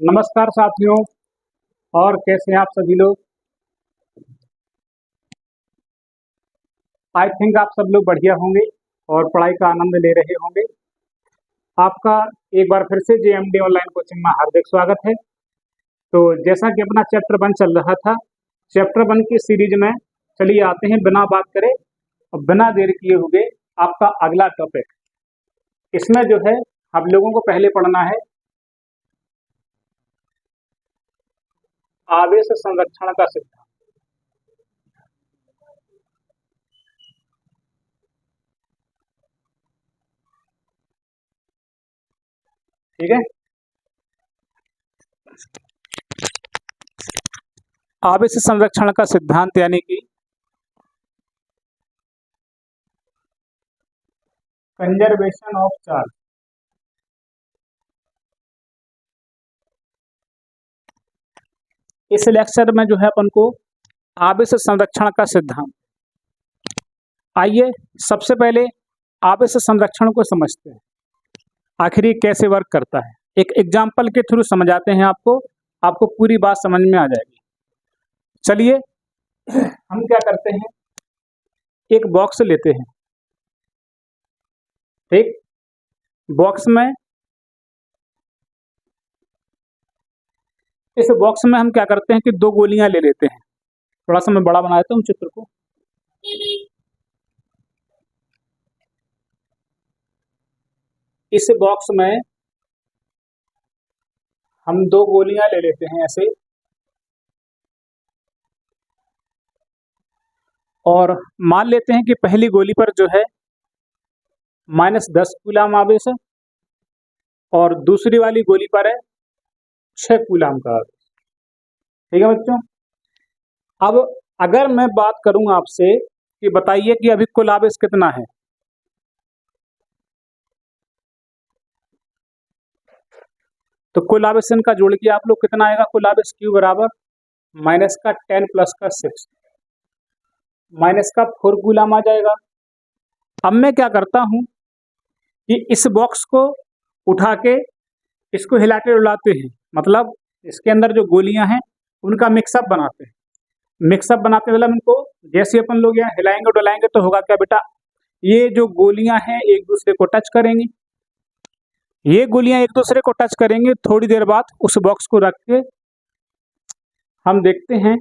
नमस्कार साथियों। और कैसे हैं आप सभी लोग। आई थिंक आप सब लोग बढ़िया होंगे और पढ़ाई का आनंद ले रहे होंगे। आपका एक बार फिर से जेएमडी ऑनलाइन कोचिंग में हार्दिक स्वागत है। तो जैसा कि अपना चैप्टर 1 चल रहा था, चैप्टर 1 की सीरीज में चलिए आते हैं, बिना बात करे और बिना देर किए हुए आपका अगला टॉपिक। इसमें जो है आप लोगों को पहले पढ़ना है आवेश संरक्षण का सिद्धांत। ठीक है, आवेश संरक्षण का सिद्धांत यानी कि कंजर्वेशन ऑफ चार्ज। इस लेक्चर में जो है अपन को आवेश संरक्षण का सिद्धांत। आइए सबसे पहले आवेश संरक्षण को समझते हैं, आखिर ये कैसे वर्क करता है। एक एग्जाम्पल के थ्रू समझाते हैं आपको पूरी बात समझ में आ जाएगी। चलिए हम क्या करते हैं, एक बॉक्स लेते हैं। ठीक, बॉक्स में इस बॉक्स में हम क्या करते हैं कि 2 गोलियां ले लेते हैं। थोड़ा सा मैं बड़ा बना देता हूँ चित्र को। इस बॉक्स में हम 2 गोलियां ले लेते हैं ऐसे, और मान लेते हैं कि पहली गोली पर जो है -10 कूलाम आवेश है और दूसरी वाली गोली पर है 6 कूलाम का आवेश। ठीक है बच्चों। अब अगर मैं बात करूं आपसे कि बताइए कि अभी कुल आवेश कितना है, तो कुल आवेश इनका जोड़ के आप लोग कितना आएगा, कुल आवेश Q बराबर -10 + 6 -4 कूलाम आ जाएगा। अब मैं क्या करता हूं कि इस बॉक्स को उठा के इसको हिलाते डुलाते हैं, मतलब इसके अंदर जो गोलियां हैं उनका मिक्सअप बनाते हैं। मिक्सअप बनाते मतलब इनको जैसे अपन लोग यहाँ हिलाएंगे डुलाएंगे तो होगा क्या बेटा, ये जो गोलियां हैं एक दूसरे को टच करेंगी। ये गोलियां एक दूसरे को टच करेंगे, थोड़ी देर बाद उस बॉक्स को रख के हम देखते हैं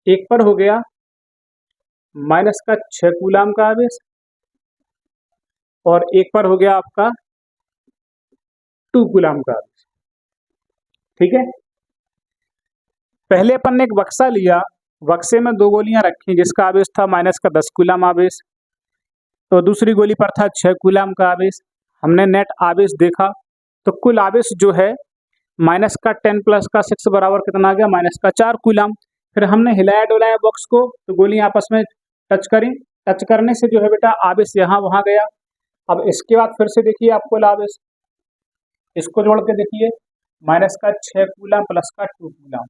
एक पर हो गया -6 कूलाम का आवेश और एक पर हो गया आपका 2 कूलाम का आवेश। ठीक है, पहले अपन ने एक बक्सा लिया, बक्से में 2 गोलियां रखी जिसका आवेश था -10 कूलाम आवेश, तो दूसरी गोली पर था 6 कूलाम का आवेश। हमने नेट आवेश देखा तो कुल आवेश जो है -10 + 6 बराबर कितना आ गया, -4 कूलाम। फिर हमने हिलाया डुलाया बॉक्स को तो गोलियां आपस में टच करी, टच करने से जो है बेटा आवेश यहाँ वहां गया। अब इसके बाद फिर से देखिए आप कुल आवेश, इसको जोड़ के देखिए -6 कूलाम + 2 कूलाम,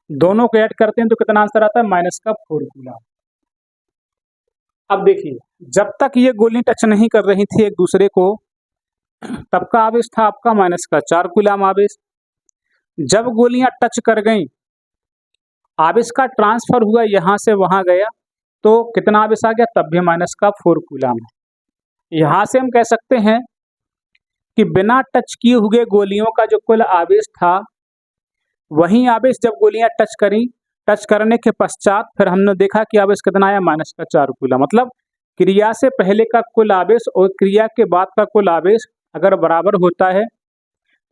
दोनों को ऐड करते हैं तो कितना आंसर आता है, -4 कूलाम। अब देखिए जब तक ये गोली टच नहीं कर रही थी एक दूसरे को तब का आवेश था आपका -4 कूलाम आवेश। जब गोलियां टच कर गई, आवेश का ट्रांसफर हुआ, यहां से वहां गया तो कितना आवेश आ गया, तब भी -4 कूलाम है। यहां से हम कह सकते हैं कि बिना टच किए हुए गोलियों का जो कुल आवेश था, वही आवेश जब गोलियां टच करी, टच करने के पश्चात फिर हमने देखा कि आवेश कितना आया, -4 कूलाम। मतलब क्रिया से पहले का कुल आवेश और क्रिया के बाद का कुल आवेश अगर बराबर होता है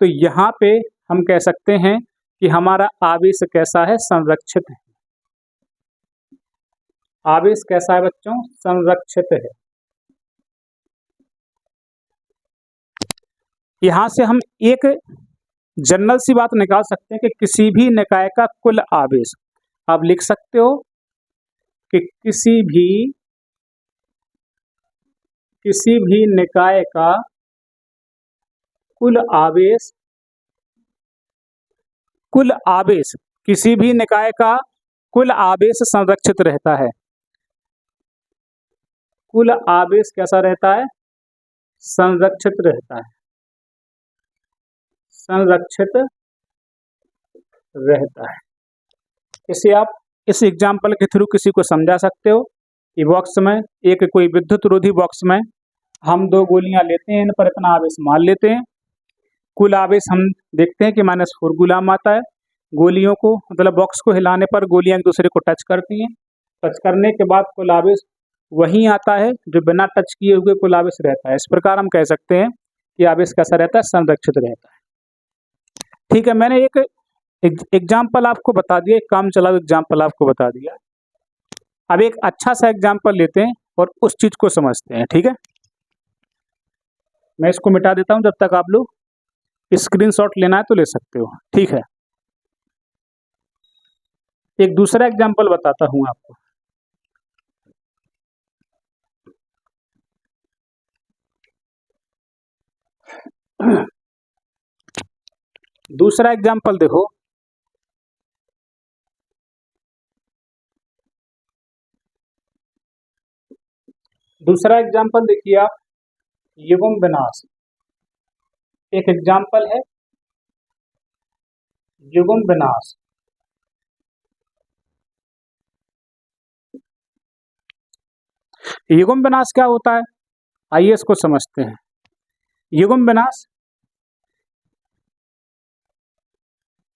तो यहाँ पे हम कह सकते हैं कि हमारा आवेश कैसा है, संरक्षित है। आवेश कैसा है बच्चों, संरक्षित है। यहां से हम एक जनरल सी बात निकाल सकते हैं कि किसी भी निकाय का कुल आवेश, आप लिख सकते हो कि किसी भी निकाय का कुल आवेश किसी भी निकाय का कुल आवेश संरक्षित रहता है। कुल आवेश कैसा रहता है? संरक्षित रहता है, संरक्षित रहता है। इसे आप इस एग्जाम्पल के थ्रू किसी को समझा सकते हो कि बॉक्स में एक कोई विद्युत रोधी बॉक्स में हम 2 गोलियां लेते हैं, इन पर इतना आवेश मान लेते हैं, कुल आवेश हम देखते हैं कि -4 गुलाम आता है। गोलियों को मतलब बॉक्स को हिलाने पर गोलियां एक दूसरे को टच करती हैं, टच करने के बाद कुल आवेश वही आता है जो बिना टच किए हुए कुल आवेश रहता है। इस प्रकार हम कह सकते हैं कि आवेश कैसा रहता है? संरक्षित रहता है। ठीक है, मैंने एक एग्जाम्पल आपको बता दिया, एक काम चलाऊ एग्जाम्पल आपको बता दिया। अब एक अच्छा सा एग्जाम्पल लेते हैं और उस चीज को समझते हैं। ठीक है, मैं इसको मिटा देता हूं, जब तक आप लोग स्क्रीनशॉट लेना है तो ले सकते हो। ठीक है, एक दूसरा एग्जाम्पल बताता हूं आपको। दूसरा एग्जाम्पल देखो, दूसरा एग्जाम्पल देखिए आप, युग्म विनाश। एक एग्जाम्पल है युग्म विनाश। युग्म विनाश क्या होता है? आइए इसको समझते हैं। युग्म विनाश,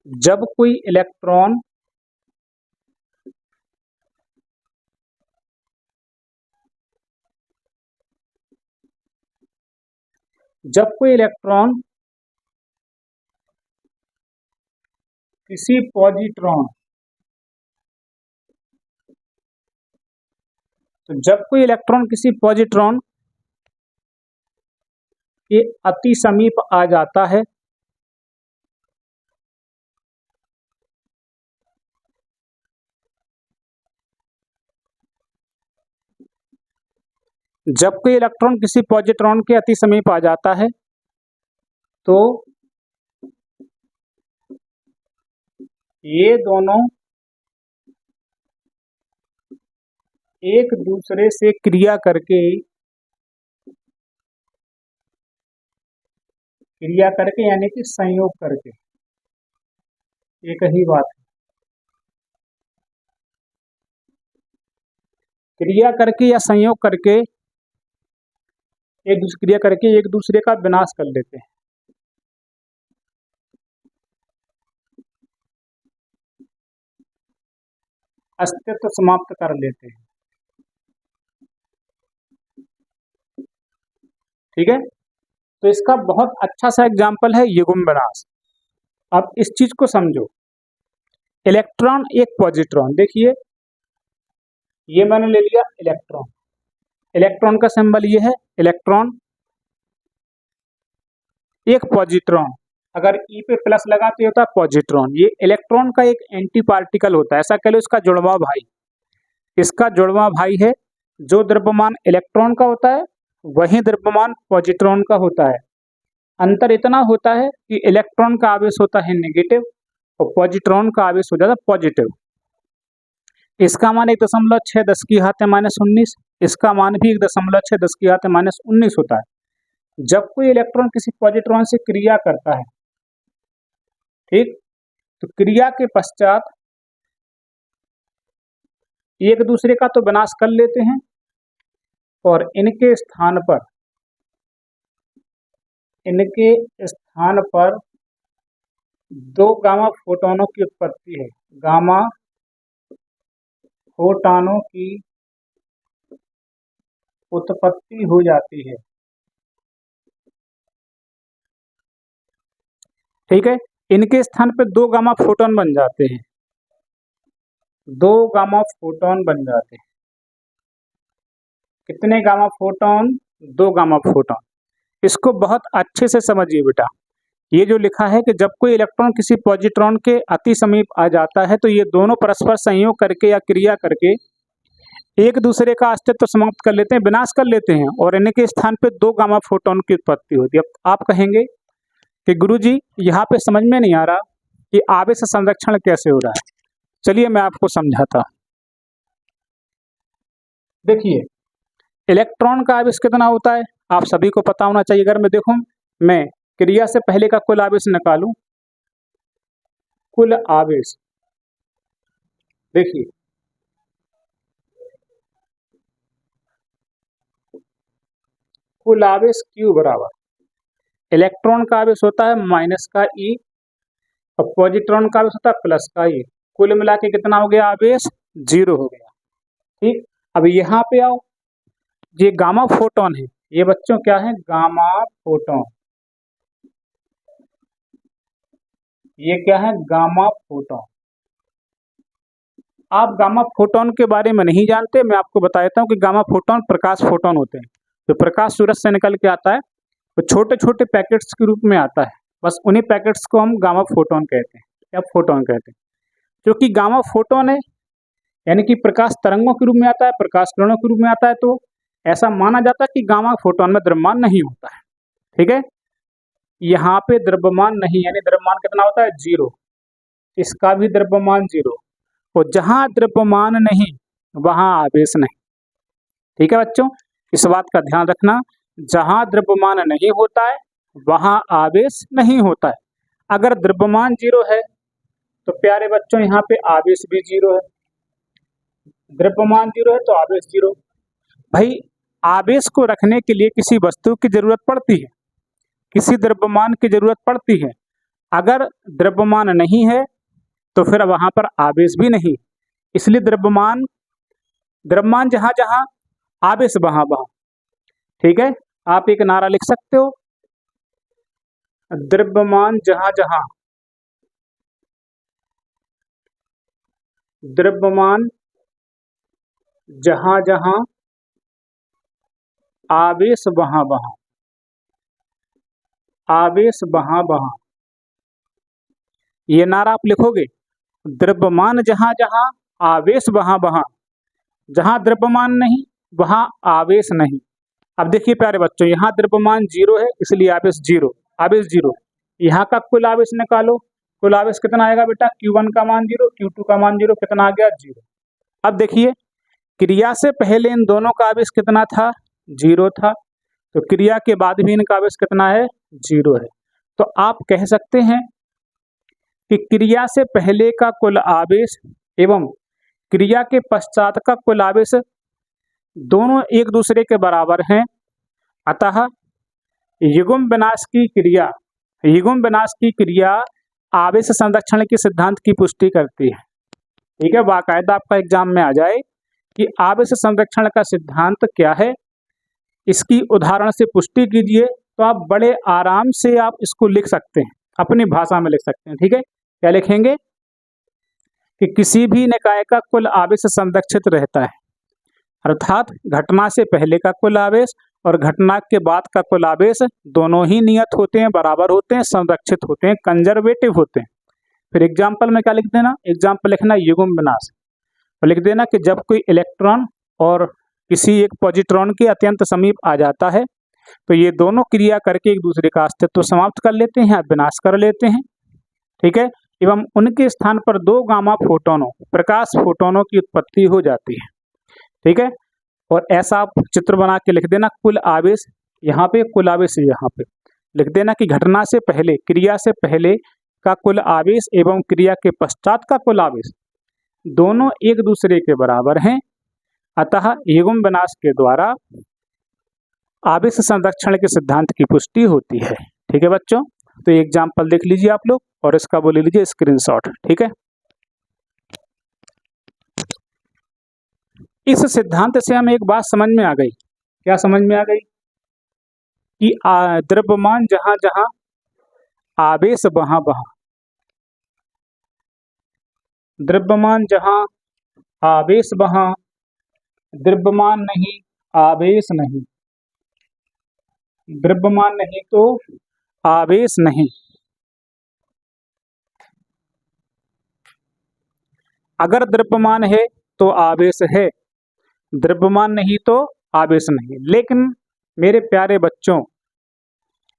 जब कोई इलेक्ट्रॉन किसी पॉजिट्रॉन, तो जब कोई इलेक्ट्रॉन किसी पॉजिट्रॉन के अति समीप आ जाता है, जब कोई इलेक्ट्रॉन किसी पॉजिट्रॉन के अति समीप आ जाता है तो ये दोनों एक दूसरे से क्रिया करके यानी कि संयोग करके, एक ही बात है, क्रिया करके या संयोग करके एक दूसरे का विनाश कर लेते हैं। अस्तित्व समाप्त कर लेते हैं। ठीक है, तो इसका बहुत अच्छा सा एग्जाम्पल है युग्म विनाश। अब इस चीज को समझो, इलेक्ट्रॉन एक पॉजिट्रॉन, देखिए ये मैंने ले लिया इलेक्ट्रॉन, इलेक्ट्रॉन का सिंबल ये है इलेक्ट्रॉन, एक पॉजिट्रॉन, अगर ई पे प्लस लगाते होता है पॉजिट्रॉन, ये इलेक्ट्रॉन का एक एंटी पार्टिकल होता है, ऐसा कह लो इसका जुड़वा भाई, इसका जुड़वा भाई है। जो द्रव्यमान इलेक्ट्रॉन का होता है वही द्रव्यमान पॉजिट्रॉन का होता है। अंतर इतना होता है कि इलेक्ट्रॉन का आवेश होता है नेगेटिव और पॉजिट्रॉन का आवेश हो जाता है पॉजिटिव। इसका मान 1.6 10⁻⁻19, इसका मान भी 1.6 10⁻⁻19 होता है। जब कोई इलेक्ट्रॉन किसी पॉजिट्रॉन से क्रिया करता है, ठीक, तो क्रिया के पश्चात एक दूसरे का तो विनाश कर लेते हैं और इनके स्थान पर 2 गामा फोटोनों की उत्पत्ति है, गामा फोटोनों की उत्पत्ति हो जाती है। ठीक है, इनके स्थान पे 2 गामा फोटोन बन जाते हैं, 2 गामा फोटोन बन जाते हैं। कितने गामा फोटोन? 2 gamma photon. इसको बहुत अच्छे से समझिए बेटा, ये जो लिखा है कि जब कोई इलेक्ट्रॉन किसी पॉजिट्रॉन के अति समीप आ जाता है तो ये दोनों परस्पर संयोग करके या क्रिया करके एक दूसरे का अस्तित्व समाप्त कर लेते हैं, विनाश कर लेते हैं और इनके स्थान पे 2 गामा फोटोन की उत्पत्ति होती है। अब आप कहेंगे कि गुरुजी यहाँ पे समझ में नहीं आ रहा कि आवेश संरक्षण कैसे हो रहा है। चलिए मैं आपको समझाता हूं। देखिए, इलेक्ट्रॉन का आवेश कितना होता है आप सभी को पता होना चाहिए। अगर मैं क्रिया से पहले का कुल आवेश निकालूं, कुल आवेश देखिए कुल आवेश Q बराबर इलेक्ट्रॉन का आवेश होता है माइनस का E और पॉजिट्रॉन का आवेश होता है प्लस का E। कुल मिला के कितना हो गया आवेश? 0 हो गया। ठीक, अब यहाँ पे आओ, ये गामा फोटोन है, ये बच्चों क्या है? Gamma photon. ये क्या है? Gamma photon. आप गामा फोटोन के बारे में नहीं जानते, मैं आपको बता देता हूँ कि गामा फोटोन प्रकाश फोटोन होते हैं। जो प्रकाश सूरज से निकल के आता है वो छोटे छोटे पैकेट्स के रूप में आता है, बस उन्हीं पैकेट्स को हम गामा फोटोन कहते हैं या फोटोन कहते हैं। जो कि गामा फोटोन है यानी कि प्रकाश तरंगों के रूप में आता है, प्रकाश किरणों के रूप में आता है, तो ऐसा माना जाता है कि गामा फोटोन में द्रव्यमान नहीं होता है। ठीक है, यहाँ पे द्रव्यमान नहीं, यानी द्रव्यमान कितना होता है? 0। इसका भी द्रव्यमान 0, और जहाँ द्रव्यमान नहीं वहाँ आवेश नहीं। ठीक है बच्चों, इस बात का ध्यान रखना, जहाँ द्रव्यमान नहीं होता है वहाँ आवेश नहीं होता है। अगर द्रव्यमान 0 है तो प्यारे बच्चों यहाँ पे आवेश भी 0 है। द्रव्यमान 0 है तो आवेश 0। भाई आवेश को रखने के लिए किसी वस्तु की जरूरत पड़ती है, किसी द्रव्यमान की जरूरत पड़ती है। अगर द्रव्यमान नहीं है तो फिर वहां पर आवेश भी नहीं, इसलिए द्रव्यमान जहां जहां आवेश वहां वहां। ठीक है, आप एक नारा लिख सकते हो, द्रव्यमान जहां जहां, द्रव्यमान जहां जहां आवेश वहां वहां, आवेश वहां वहां। ये नारा आप लिखोगे, द्रव्यमान जहां जहां आवेश वहां वहां, जहां द्रव्यमान नहीं वहां आवेश नहीं। अब देखिए प्यारे बच्चों, यहाँ द्रव्यमान 0 है इसलिए आवेश 0, आवेश 0। यहाँ का कुल आवेश निकालो, कुल आवेश कितना आएगा बेटा? Q1 का मान 0, Q2 का मान 0, कितना आ गया? 0। अब देखिए क्रिया से पहले इन दोनों का आवेश कितना था? 0 था, तो क्रिया के बाद भी इनका आवेश कितना है? 0 है। तो आप कह सकते हैं कि क्रिया से पहले का कुल आवेश एवं क्रिया के पश्चात का कुल आवेश दोनों एक दूसरे के बराबर हैं। अतः युग्म विनाश की क्रिया आवेश संरक्षण के सिद्धांत की पुष्टि करती है। ठीक है, बाकायदा आपका एग्जाम में आ जाए कि आवेश संरक्षण का सिद्धांत क्या है, इसकी उदाहरण से पुष्टि कीजिए, तो आप बड़े आराम से आप इसको लिख सकते हैं, अपनी भाषा में लिख सकते हैं। ठीक है, क्या लिखेंगे कि किसी भी निकाय का कुल आवेश संरक्षित रहता है, अर्थात घटना से पहले का कुल आवेश और घटना के बाद का कुल आवेश दोनों ही नियत होते हैं, बराबर होते हैं, संरक्षित होते हैं, कंजर्वेटिव होते हैं। फिर एग्जाम्पल में क्या लिख देना? एग्जाम्पल लिखना युग्म विनाश, और लिख देना कि जब कोई इलेक्ट्रॉन और किसी एक पॉजिट्रॉन के अत्यंत समीप आ जाता है तो ये दोनों क्रिया करके एक दूसरे का अस्तित्व समाप्त कर लेते हैं, विनाश कर लेते हैं। ठीक है, एवं उनके स्थान पर 2 गामा फोटोनों, प्रकाश फोटोनों की उत्पत्ति हो जाती है। ठीक है, और ऐसा आप चित्र बना के लिख देना, कुल आवेश यहाँ पे, कुल आवेश यहाँ पे लिख देना कि घटना से पहले, क्रिया से पहले का कुल आवेश एवं क्रिया के पश्चात का कुल आवेश दोनों एक दूसरे के बराबर हैं। अतः युग्म विनाश के द्वारा आवेश संरक्षण के सिद्धांत की पुष्टि होती है। ठीक है बच्चों, तो एग्जाम्पल देख लीजिए आप लोग और इसका बोल लीजिए स्क्रीनशॉट। ठीक है, इस सिद्धांत से हमें एक बात समझ में आ गई। क्या समझ में आ गई? कि द्रव्यमान जहां जहां आवेश वहां वहां, द्रव्यमान जहां आवेश वहां, द्रव्यमान नहीं आवेश नहीं, द्रव्यमान नहीं तो आवेश नहीं। अगर द्रव्यमान है तो आवेश है, द्रव्यमान नहीं तो आवेश नहीं। लेकिन मेरे प्यारे बच्चों,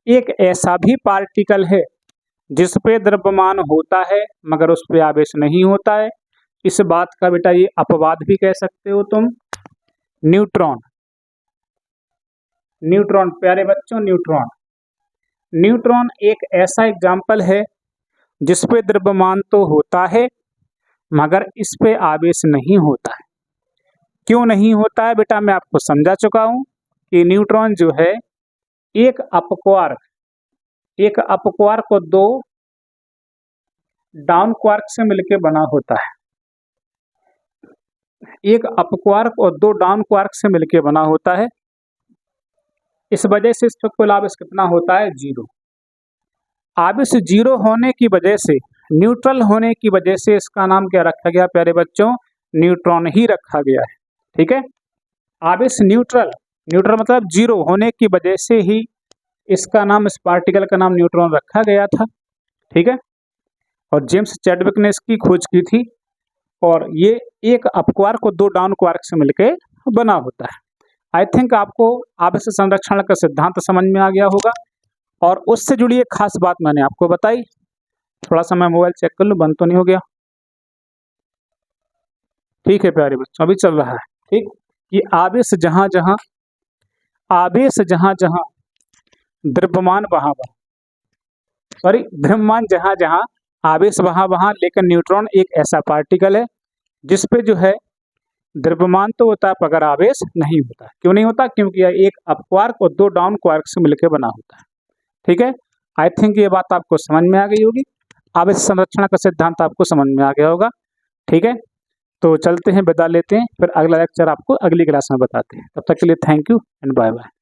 एक ऐसा भी पार्टिकल है जिस पे द्रव्यमान होता है मगर उस पे आवेश नहीं होता है। इस बात का बेटा ये अपवाद भी कह सकते हो तुम, न्यूट्रॉन। न्यूट्रॉन। प्यारे बच्चों, न्यूट्रॉन, न्यूट्रॉन एक ऐसा एग्जाम्पल है जिस पे द्रव्यमान तो होता है मगर इस पे आवेश नहीं होता है। क्यों नहीं होता है बेटा, मैं आपको समझा चुका हूं कि न्यूट्रॉन जो है एक अपक्वार्क को दो डाउन क्वार्क से मिलकर बना होता है। एक अपक्वार्क और दो डाउन क्वार्क से मिलकर बना होता है। इस वजह से इस पर कुल आवेश कितना होता है? 0। आवेश 0 होने की वजह से, न्यूट्रल होने की वजह से इसका नाम क्या रखा गया प्यारे बच्चों? न्यूट्रॉन ही रखा गया है। ठीक है, आवेश न्यूट्रल मतलब 0 होने की वजह से ही इसका नाम, इस पार्टिकल का नाम न्यूट्रॉन रखा गया था। ठीक है, और जेम्स चैडविक ने इसकी खोज की थी और ये एक अपक्वार्क को दो डाउन क्वार्क से मिलकर बना होता है। आई थिंक आपको आवेश संरक्षण का सिद्धांत समझ में आ गया होगा और उससे जुड़ी एक खास बात मैंने आपको बताई। थोड़ा सा मैं मोबाइल चेक कर लूँ, बंद तो नहीं हो गया? ठीक है प्यारे बच्चों, अभी चल रहा है। ठीक, कि आवेश जहां जहां द्रव्यमान द्रव्यमान जहां जहां आवेश वहां, लेकिन न्यूट्रॉन एक ऐसा पार्टिकल है जिस पे जो है द्रव्यमान तो होता है मगर आवेश नहीं होता। क्यों नहीं होता? क्योंकि यह एक अपक्वार्क और दो डाउन क्वार्क से मिलकर बना होता है। ठीक है, आई थिंक ये बात आपको समझ में आ गई होगी। आवेश संरक्षण का सिद्धांत आपको समझ में आ गया होगा। ठीक है, तो चलते हैं, विदा लेते हैं, फिर अगला लेक्चर आपको अगली क्लास में बताते हैं। तब तक के लिए thank you and bye bye.